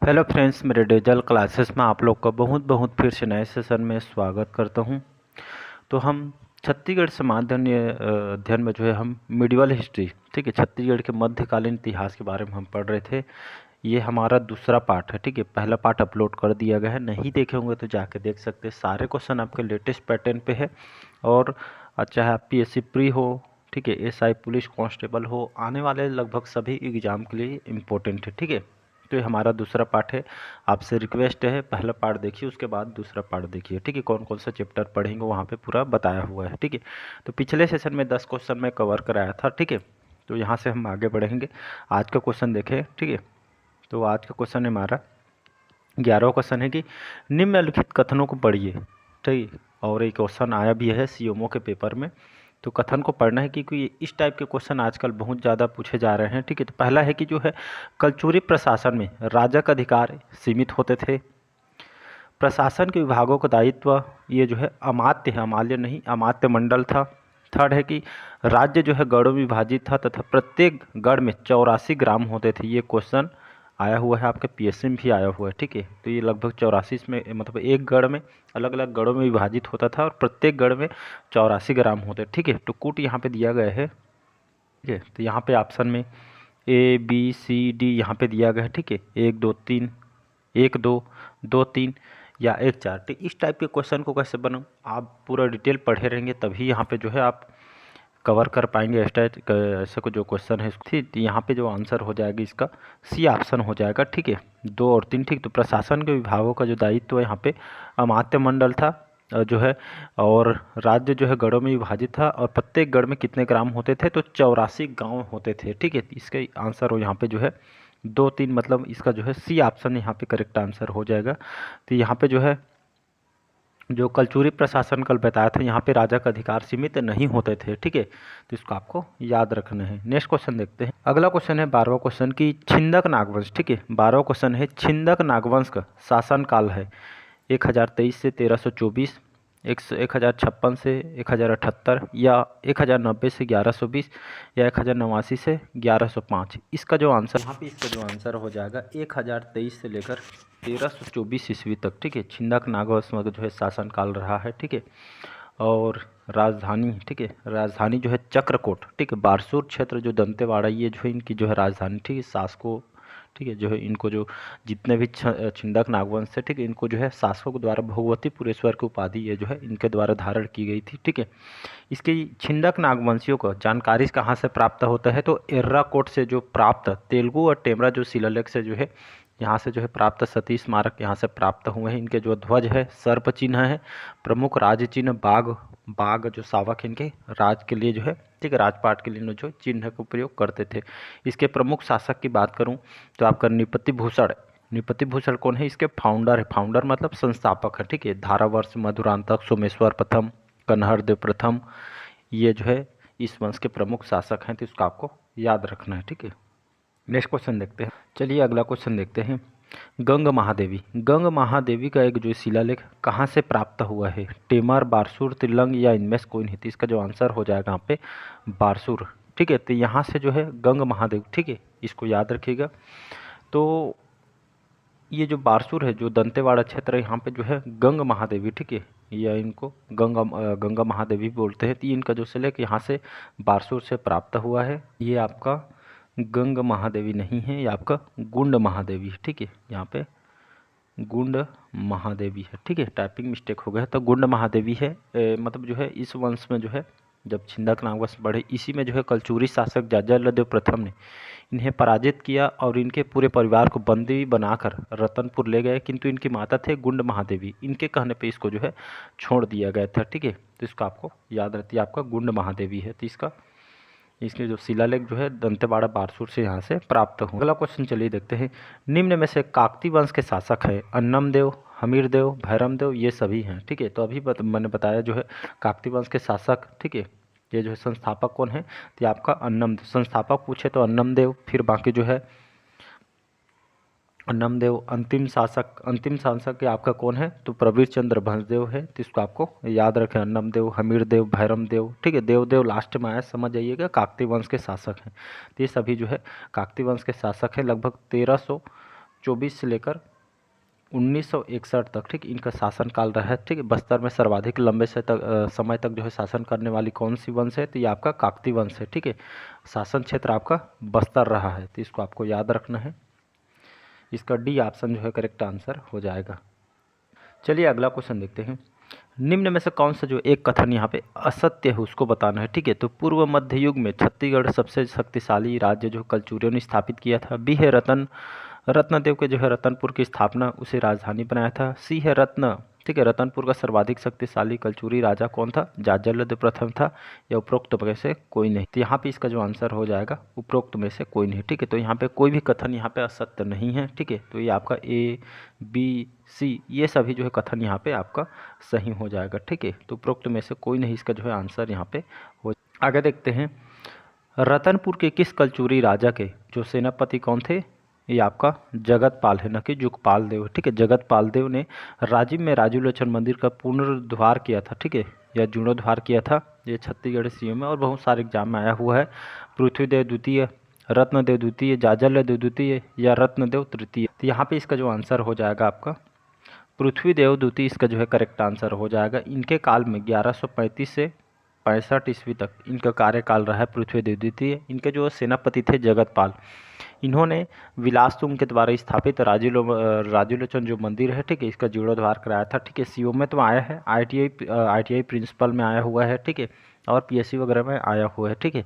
Hello friends, मेरे digital classes में आप लोग का बहुत बहुत फिर से नए सेशन में स्वागत करता हूं। तो हम छत्तीसगढ़ समाधान अध्ययन में जो है हम मिडिवल हिस्ट्री, ठीक है, छत्तीसगढ़ के मध्यकालीन इतिहास के बारे में हम पढ़ रहे थे। ये हमारा दूसरा पार्ट है, ठीक है। पहला पार्ट अपलोड कर दिया गया है, नहीं देखे होंगे तो जाके देख सकते हैं। सारे क्वेश्चन आपके लेटेस्ट पैटर्न पे है और चाहे आप पीएससी प्री हो, ठीक है, एसआई पुलिस कांस्टेबल हो, आने वाले लगभग सभी एग्जाम के लिए इम्पोर्टेंट है, ठीक है। तो ये हमारा दूसरा पार्ट है। आपसे रिक्वेस्ट है, पहला पार्ट देखिए, उसके बाद दूसरा पार्ट देखिए, ठीक है। कौन कौन सा चैप्टर पढ़ेंगे वहाँ पे पूरा बताया हुआ है, ठीक है। तो पिछले सेशन में 10 क्वेश्चन मैं कवर कराया था, ठीक है। तो यहाँ से हम आगे बढ़ेंगे। आज का क्वेश्चन देखें, ठीक है। तो आज का क्वेश्चन है हमारा 11वां क्वेश्चन है कि निम्नलिखित कथनों को पढ़िए, ठीक है। और एक क्वेश्चन आया भी है सीएमओ के पेपर में, तो कथन को पढ़ना है क्योंकि इस टाइप के क्वेश्चन आजकल बहुत ज़्यादा पूछे जा रहे हैं, ठीक है। तो पहला है कि जो है कलचुरी प्रशासन में राजा का अधिकार सीमित होते थे। प्रशासन के विभागों का दायित्व ये जो है अमात्य है, अमाल्य नहीं, अमात्य मंडल था। थर्ड है कि राज्य जो है गढ़ों में विभाजित था तथा प्रत्येक गढ़ में 84 ग्राम होते थे। ये क्वेश्चन आया हुआ है, आपके पीएससी में भी आया हुआ है, ठीक है। तो ये लगभग 84 में, मतलब एक गढ़ में अलग अलग गढ़ों में विभाजित होता था और प्रत्येक गढ़ में 84 ग्राम होते, ठीक है। तो कूट यहाँ पे दिया गया है, ठीक है। तो यहाँ पे ऑप्शन में ए बी सी डी यहाँ पे दिया गया है, ठीक है। 1 2 3, 1 2 2 3 या 1 4। तो इस टाइप के क्वेश्चन को कैसे बनाऊँ, आप पूरा डिटेल पढ़े रहेंगे तभी यहाँ पे जो है आप कवर कर पाएंगे। ऐसे को जो क्वेश्चन है ठीक, यहाँ पे जो आंसर हो जाएगा इसका सी ऑप्शन हो जाएगा, ठीक है। 2 और 3, ठीक। तो प्रशासन के विभागों का जो दायित्व है यहाँ पे अमात्य मंडल था जो है, और राज्य जो है गढ़ों में विभाजित था और प्रत्येक गढ़ में कितने ग्राम होते थे, तो 84 गांव होते थे, ठीक है। इसका आंसर हो यहाँ पे जो है 2 3, मतलब इसका जो है सी ऑप्शन यहाँ पे करेक्ट आंसर हो जाएगा। तो यहाँ पे जो है जो कलचुरी प्रशासन कल बताया था, यहाँ पे राजा का अधिकार सीमित नहीं होते थे, ठीक है। तो इसको आपको याद रखना है। नेक्स्ट क्वेश्चन देखते हैं। अगला क्वेश्चन है 12वां क्वेश्चन की छिंदक नागवंश, ठीक है। 12वां क्वेश्चन है छिंदक नागवंश का शासन काल है 1023 से 1324, 1056 से 1078 या 1090 से 1120 या 1089 से 1105। इसका जो आंसर यहाँ पे, इसका जो आंसर हो जाएगा 1023 से लेकर 1324 ईस्वी तक, ठीक है। छिंदक नागवंश में जो है शासन काल रहा है, ठीक है। और राजधानी, ठीक है, राजधानी जो है चक्रकोट, ठीक है। बारसूर क्षेत्र जो दंतेवाड़ा, ये जो है इनकी जो है राजधानी, ठीक है। शासकों, ठीक है, जो है इनको जो जितने भी छिंदक नागवंश है, ठीक है, इनको जो है शासकों के द्वारा भगवती पुरेश्वर की उपाधि ये जो है इनके द्वारा धारण की गई थी, ठीक है। इसके छिंदक नागवंशियों को जानकारी कहाँ से प्राप्त होता है, तो एर्राकोट से जो प्राप्त तेलुगु और टेमरा जो शिलालेख से जो है यहाँ से जो है प्राप्त सती स्मारक यहाँ से प्राप्त हुए हैं। इनके जो ध्वज है सर्प चिन्ह है, प्रमुख राज चिन्ह बाघ, बाघ जो शावक है इनके राज के लिए जो है, ठीक है, राजपाट के लिए जो चिन्ह का उपयोग करते थे। इसके प्रमुख शासक की बात करूं तो आपका नृपति भूषण, नृपति भूषण कौन है, इसके फाउंडर है, फाउंडर मतलब संस्थापक है, ठीक है। धारावर्ष, मधुरांतक, सोमेश्वर प्रथम, कन्हर देव प्रथम, ये जो है इस वंश के प्रमुख शासक हैं। तो इसको आपको याद रखना है, ठीक है। नेक्स्ट क्वेश्चन देखते हैं। चलिए अगला क्वेश्चन देखते हैं। गंग महादेवी, गंग महादेवी का एक जो शिलालेख कहाँ से प्राप्त हुआ है, टेमर, बारसूर, त्रिलंग या इनमें से कोई नहीं। तो इसका जो आंसर हो जाएगा यहाँ पे बारसूर, ठीक है। तो यहाँ से जो है गंग महादेव, ठीक है, इसको याद रखिएगा। तो ये जो बारसूर है, जो दंतेवाड़ा क्षेत्र है, यहाँ पे जो है गंग महादेवी, ठीक है, या इनको गंगा महादेवी बोलते हैं। तो इनका जो शिलालेख यहाँ से बारसूर से प्राप्त हुआ है। ये आपका गंग महादेवी नहीं है, ये आपका गुंड महादेवी है, ठीक है। यहाँ पे गुंड महादेवी है, ठीक है। टाइपिंग मिस्टेक हो गया है, तो गुंड महादेवी है। मतलब जो है इस वंश में जो है जब छिंदक नागवंश बढ़े, इसी में जो है कलचुरी शासक जाज्जलदेव प्रथम ने इन्हें पराजित किया और इनके पूरे परिवार को बंदी बनाकर रतनपुर ले गए। किंतु इनकी माता थे गुंड महादेवी, इनके कहने पे इसको जो है छोड़ दिया गया था, ठीक है। तो इसको आपको याद रहती है, आपका गुंड महादेवी है। तो इसके जो शिलालेख जो है दंतेवाड़ा बारसूर से यहाँ से प्राप्त हुआ। अगला क्वेश्चन चलिए देखते हैं। निम्न में से काकती वंश के शासक है अन्नमदेव, हमीरदेव, भैरमदेव, ये सभी हैं, ठीक है। तो अभी मैंने बताया जो है काकती वंश के शासक, ठीक है, ये जो है संस्थापक कौन है, तो ये आपका अन्नमदेव। संस्थापक पूछे तो अन्नमदेव, फिर बाकी जो है अन्नमदेव। अंतिम शासक के आपका कौन है, तो प्रवीर चंद्र भंजदेव है। तो इसको आपको याद रखें, अन्नमदेव, हमीरदेव, भैरमदेव, ठीक है। देवदेव लास्ट में आया, समझ जाइएगा, काकती वंश के शासक हैं। तो ये सभी जो है काकती वंश के शासक हैं। लगभग 1924 से लेकर 1961 तक, ठीक, इनका शासनकाल रहा है। ठीक है, बस्तर में सर्वाधिक लंबे समय तक जो है शासन करने वाली कौन सी वंश है, तो ये आपका काकती वंश है। ठीक है, शासन क्षेत्र आपका बस्तर रहा है, तो इसको आपको याद रखना है। इसका डी ऑप्शन जो है करेक्ट आंसर हो जाएगा। चलिए अगला क्वेश्चन देखते हैं। निम्न में से कौन सा जो एक कथन यहाँ पे असत्य है उसको बताना है। ठीक है, तो पूर्व मध्य युग में छत्तीसगढ़ सबसे शक्तिशाली राज्य जो कलचुरियों ने स्थापित किया था। बी है रत्नदेव के जो है रतनपुर की स्थापना उसे राजधानी बनाया था। सी है ठीक है, रतनपुर का सर्वाधिक शक्तिशाली कलचुरी राजा कौन था, जाज्जल्य प्रथम था। या उपरोक्त में से कोई नहीं। तो यहाँ पे इसका जो आंसर हो जाएगा उपरोक्त में से कोई नहीं। ठीक है, तो यहाँ पे कोई भी कथन यहाँ पे असत्य नहीं है। ठीक है, तो ये आपका ए बी सी ये सभी जो है कथन यहाँ पे आपका सही हो जाएगा। ठीक है, तो उपरोक्त में से कोई नहीं, इसका जो है आंसर यहाँ पे हो। आगे देखते हैं, रतनपुर के किस कलचुरी राजा के जो सेनापति कौन थे, ये आपका जगतपाल है, न कि जुगपाल देव। ठीक है, जगतपाल देव ने राजिम में राजूलोचन मंदिर का पुनरुद्धार किया था। ठीक है, या जीर्णोद्धार किया था। ये छत्तीसगढ़ सीएम में और बहुत सारे एग्जाम में आया हुआ है। पृथ्वीदेव द्वितीय, रत्नदेव द्वितीय, जाज्जल्य द्वितीय या रत्नदेव तृतीय। तो यहाँ पे इसका जो आंसर हो जाएगा आपका पृथ्वीदेव द्वितीय, इसका जो है करेक्ट आंसर हो जाएगा। इनके काल में 1135 से 65 ईस्वी तक इनका कार्यकाल रहा है पृथ्वीदेव द्वितीय। इनके जो सेनापति थे जगतपाल, इन्होंने विलासतुंग के द्वारा स्थापित राजूलोचन जो मंदिर है, ठीक है, इसका जीर्णोद्धार कराया था। ठीक है, सीओ में तो आया है, आईटीआई प्रिंसिपल में आया हुआ है। ठीक है, और पीएससी वगैरह में आया हुआ है। ठीक है,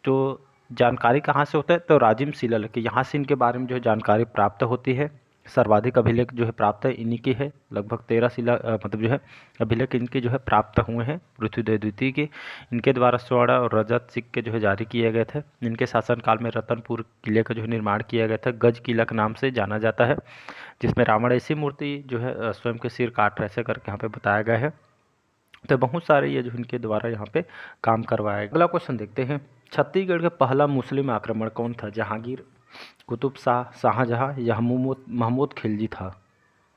तो जानकारी कहाँ से होता है, तो राजिम शिला के यहाँ से इनके बारे में जो है जानकारी प्राप्त होती है। सर्वाधिक अभिलेख जो है प्राप्त है इन्हीं की है, लगभग 13 शिला मतलब जो है अभिलेख इनके जो है प्राप्त हुए हैं पृथ्वीदेव द्वितीय के। इनके द्वारा स्वर्ण और रजत सिक्के जो है जारी किए गए थे। इनके शासनकाल में रतनपुर किले का जो है निर्माण किया गया था, गज किला के नाम से जाना जाता है, जिसमें रावण ऐसी मूर्ति जो है स्वयं के सिर काट ऐसे करके यहाँ पे बताया गया है। तो बहुत सारे ये जो इनके द्वारा यहाँ पे काम करवाया गया। अगला क्वेश्चन देखते हैं, छत्तीसगढ़ का पहला मुस्लिम आक्रमण कौन था, जहांगीर, कुतुब शाह, शाहजहाँ या महमूद खिलजी था।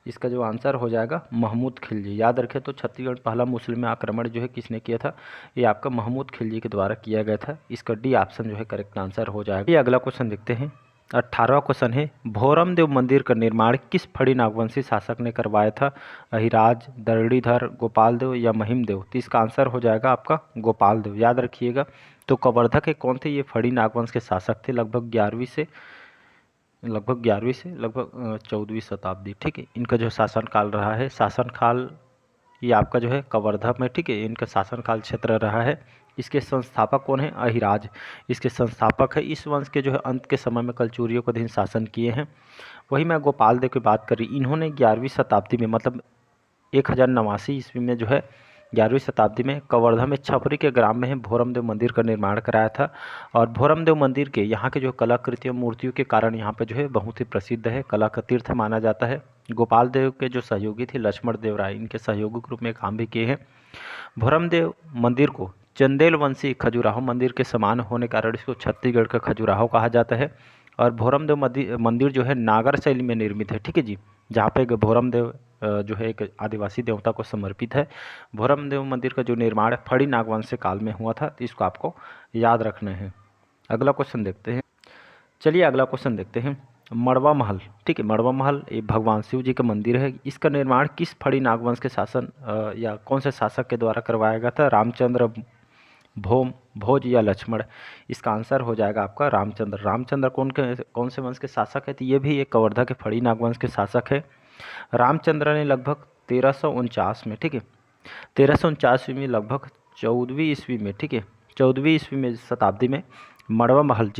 इसका जो आंसर हो जाएगा महमूद खिलजी। याद रखें तो छत्तीसगढ़ पहला मुस्लिम आक्रमण जो है किसने किया था, ये आपका महमूद खिलजी के द्वारा किया गया था। इसका डी ऑप्शन जो है करेक्ट आंसर हो जाएगा। ये अगला क्वेश्चन देखते हैं, 18वां क्वेश्चन है, भोरम देव मंदिर का निर्माण किस फड़ी नागवंशी शासक ने करवाया था, अहिराज, दरड़ीधर, गोपाल देव या महिम देव। तो इसका आंसर हो जाएगा आपका गोपाल देव। याद रखिएगा, तो कवर्धा के कौन थे, ये फड़ी नागवंश के शासक थे, लगभग 11वीं से लगभग 14वीं शताब्दी। ठीक है, इनका जो शासनकाल रहा है, शासनकाल ये आपका जो है कवर्धा में, ठीक है, इनका शासनकाल क्षेत्र रहा है। इसके संस्थापक कौन है, अहिराज इसके संस्थापक है। इस वंश के जो है अंत के समय में कलचुरियों के अधीन शासन किए हैं। वही मैं गोपाल देव की बात करी, इन्होंने 11वीं शताब्दी में मतलब 1089 ईस्वी में जो है 11वीं शताब्दी में कवर्धा में छपरी के ग्राम में भोरमदेव मंदिर का निर्माण कराया था। और भोरमदेव मंदिर के यहाँ के जो कलाकृतियों मूर्तियों के कारण यहाँ पे जो है बहुत ही प्रसिद्ध है, कला का तीर्थ माना जाता है। गोपाल देव के जो सहयोगी थे लक्ष्मण देव राय, इनके सहयोगी के रूप में काम भी किए हैं। भोरमदेव मंदिर को चंदेल वंशी खजुराहो मंदिर के समान होने के कारण इसको छत्तीसगढ़ का खजुराहो कहा जाता है। और भोरमदेव मंदिर जो है नागर शैली में निर्मित है। ठीक है जी, जहाँ पे भोरमदेव जो है एक आदिवासी देवता को समर्पित है। भोरमदेव मंदिर का जो निर्माण फड़ी नागवंश काल में हुआ था, तो इसको आपको याद रखना है। अगला क्वेश्चन देखते हैं। चलिए अगला क्वेश्चन देखते हैं, मड़वा महल। ठीक है, मड़वा महल ये भगवान शिव जी का मंदिर है। इसका निर्माण किस फड़ी नागवंश के शासन या कौन से शासक के द्वारा करवाया गया था, रामचंद्र, भोज या लक्ष्मण। इसका आंसर हो जाएगा आपका रामचंद्र। रामचंद्र कौन से वंश के शासक है, तो ये भी एक कवर्धा के फड़ी नागवंश के शासक है। रामचंद्र ने लगभग 1349 में, ठीक है, 1349 में लगभग 14वीं ईस्वी में, ठीक है, 14वीं ईस्वी में शताब्दी में मड़वा महल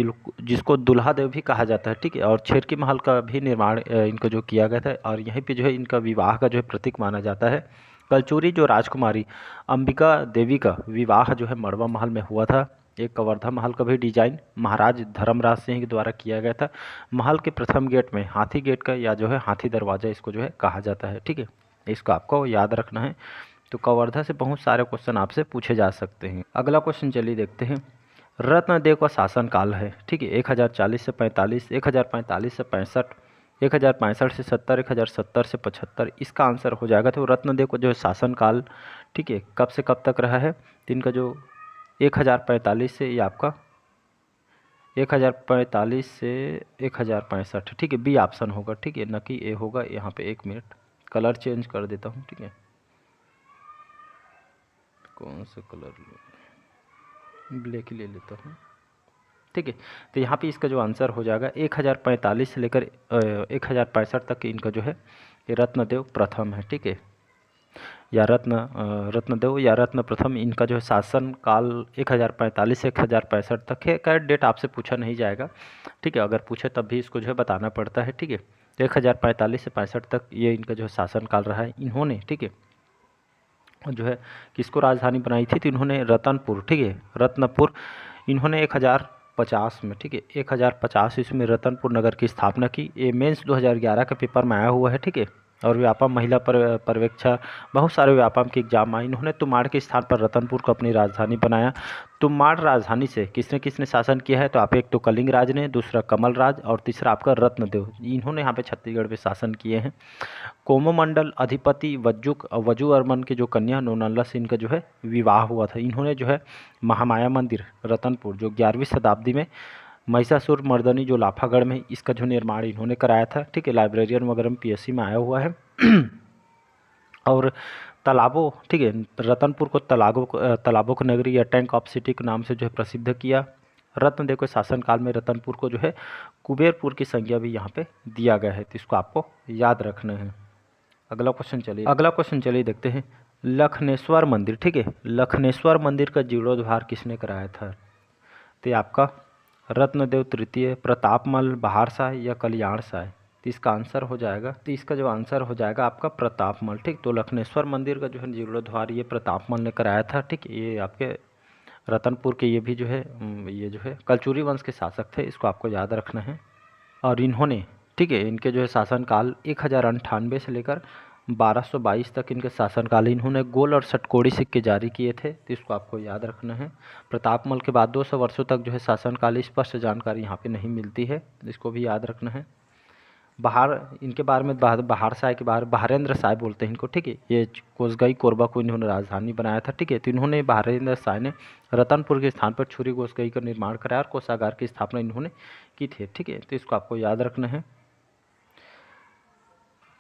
जिसको दुल्हा देव भी कहा जाता है, ठीक है, और छेरकी महल का भी निर्माण इनको जो किया गया था। और यहीं पे जो है इनका विवाह का जो है प्रतीक माना जाता है। कलचुरी जो राजकुमारी अंबिका देवी का विवाह जो है मड़वा महल में हुआ था। एक कवर्धा महल का भी डिजाइन महाराज धर्मराज सिंह के द्वारा किया गया था। महल के प्रथम गेट में हाथी गेट का या जो है हाथी दरवाजा इसको जो है कहा जाता है। ठीक है, इसको आपको याद रखना है। तो कवर्धा से बहुत सारे क्वेश्चन आपसे पूछे जा सकते हैं। अगला क्वेश्चन चलिए देखते हैं, रत्नदेव का शासनकाल है, ठीक है, 1040 से 45, 1045 से 65, 1065 से 70, 1070 से 75। इसका आंसर हो जाएगा। तो रत्नदेव का जो शासनकाल, ठीक है, कब से कब तक रहा है, तो इनका जो 1045 से ये आपका 1045 से 1065, ठीक है, बी ऑप्शन होगा, ठीक है, न कि ए होगा। यहाँ पे 1 मिनट कलर चेंज कर देता हूँ, ठीक है, कौन सा कलर लूँ, ब्लैक ही ले लेता हूँ, ठीक है। तो यहाँ पे इसका जो आंसर हो जाएगा 1045 से लेकर 1065 तक इनका जो है ये रत्नदेव प्रथम है, ठीक है, या रत्नदेव या रत्न प्रथम, इनका जो है शासन काल 1045 से 1065 तक है। क्या डेट आपसे पूछा नहीं जाएगा, ठीक है, अगर पूछे तब भी इसको जो है बताना पड़ता है, ठीक है। तो 1045 से 65 तक ये इनका जो है शासन काल रहा है। इन्होंने, ठीक है, जो है किसको राजधानी बनाई थी, तो इन्होंने रतनपुर, ठीक है, रत्नपुर, इन्होंने 1050 में, ठीक है, 1050 ईस्वी में रतनपुर नगर की स्थापना की। ये मेंस 2011 के पेपर में आया हुआ है, ठीक है। और व्यापम महिला पर्यवेक्षक, बहुत सारे व्यापम के एग्जाम आए। इन्होंने तुमाड़ के स्थान पर रतनपुर को अपनी राजधानी बनाया। तुमाड़ राजधानी से किसने किसने शासन किया है, तो आप एक तो कलिंग राज ने, दूसरा कमल राज और तीसरा आपका रत्नदेव, इन्होंने यहाँ पे छत्तीसगढ़ पे शासन किए हैं। कोमोमंडल अधिपति वजुवर्मन की जो कन्या नोनल्ला से इनका जो है विवाह हुआ था। इन्होंने जो है महामाया मंदिर रतनपुर जो 11वीं शताब्दी में महिषासुर मर्दनी जो लाफागढ़ में, इसका जो निर्माण इन्होंने कराया था, ठीक है, लाइब्रेरियन वगैरह में पीएससी में आया हुआ है। और तालाबों, ठीक है, रतनपुर को तालाबों की नगरी या टैंक ऑफ सिटी के नाम से जो है प्रसिद्ध किया। रत्नदेव के शासनकाल में रतनपुर को जो है कुबेरपुर की संज्ञा भी यहाँ पे दिया गया है, तो इसको आपको याद रखना है। अगला क्वेश्चन चलिए देखते हैं। लखनेश्वर मंदिर, ठीक है, लखनेश्वर मंदिर का जीर्णोद्धार किसने कराया था, तो ये आपका रत्नदेव तृतीय, प्रतापमल, बहारशाह या कल्याणशाह। तो इसका आंसर हो जाएगा, तो इसका जो आंसर हो जाएगा आपका प्रतापमल, ठीक। तो लखनेश्वर मंदिर का जो है जीर्णोद्धार ये प्रतापमल ने कराया था, ठीक। ये आपके रतनपुर के ये भी जो है ये जो है कलचुरी वंश के शासक थे, इसको आपको याद रखना है। और इन्होंने, ठीक है, इनके जो है शासनकाल 1098 से लेकर 1222 तक इनके शासनकाल, इन्होंने गोल और षटकोणी सिक्के जारी किए थे, तो इसको आपको याद रखना है। प्रतापमल के बाद 200 वर्षों तक जो है शासनकाल स्पष्ट जानकारी यहाँ पे नहीं मिलती है, इसको भी याद रखना है। इनके बारे में बहारशाह के बारे, बहारेंद्र शाह बोलते हैं इनको, ठीक है, ये कोसगाई कोरबा को इन्होंने राजधानी बनाया था, ठीक है। तो इन्होंने, बहारेंद्र शाह ने रतनपुर के स्थान पर छुरी कोसगाई का निर्माण कराया और कोषागार की स्थापना इन्होंने की थी, ठीक है। तो इसको आपको याद रखना है।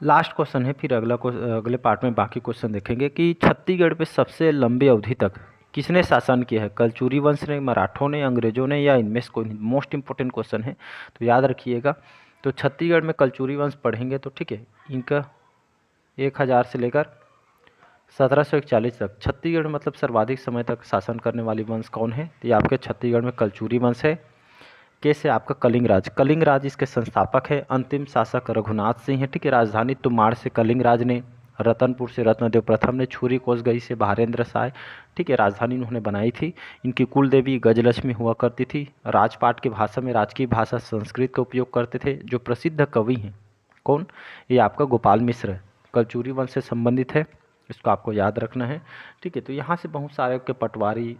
लास्ट क्वेश्चन है, फिर अगले पार्ट में बाकी क्वेश्चन देखेंगे कि छत्तीसगढ़ पे सबसे लंबी अवधि तक किसने शासन किया है, कलचुरी वंश ने, मराठों ने, अंग्रेजों ने, या इनमें से कोई। मोस्ट इंपॉर्टेंट क्वेश्चन है, तो याद रखिएगा। तो छत्तीसगढ़ में कलचुरी वंश पढ़ेंगे तो, ठीक है, इनका 1000 से लेकर 1741 तक छत्तीसगढ़ में मतलब सर्वाधिक समय तक शासन करने वाली वंश कौन है, तो ये आपके छत्तीसगढ़ में कलचुरी वंश है। कैसे, आपका कलिंग राज इसके संस्थापक है। अंतिम शासक रघुनाथ सिंह है, ठीक है। राजधानी तुमाड़ से कलिंग राज ने, रतनपुर से रत्नदेव प्रथम ने, छुरी कोसगई से बहारेंद्र शाह, ठीक है, राजधानी इन्होंने बनाई थी। इनकी कुल देवी गजलक्ष्मी हुआ करती थी। राजपाट की भाषा में राजकीय भाषा संस्कृत का उपयोग करते थे। जो प्रसिद्ध कवि हैं कौन, ये आपका गोपाल मिश्र कलचुरी वंश से संबंधित है, इसको आपको याद रखना है, ठीक है। तो यहाँ से बहुत सारे के पटवारी,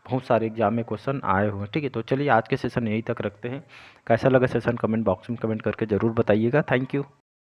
बहुत सारे एग्जाम में क्वेश्चन आए हुए हैं, ठीक है। तो चलिए आज के सेशन यहीं तक रखते हैं। कैसा लगा सेशन कमेंट बॉक्स में कमेंट करके ज़रूर बताइएगा। Thank you.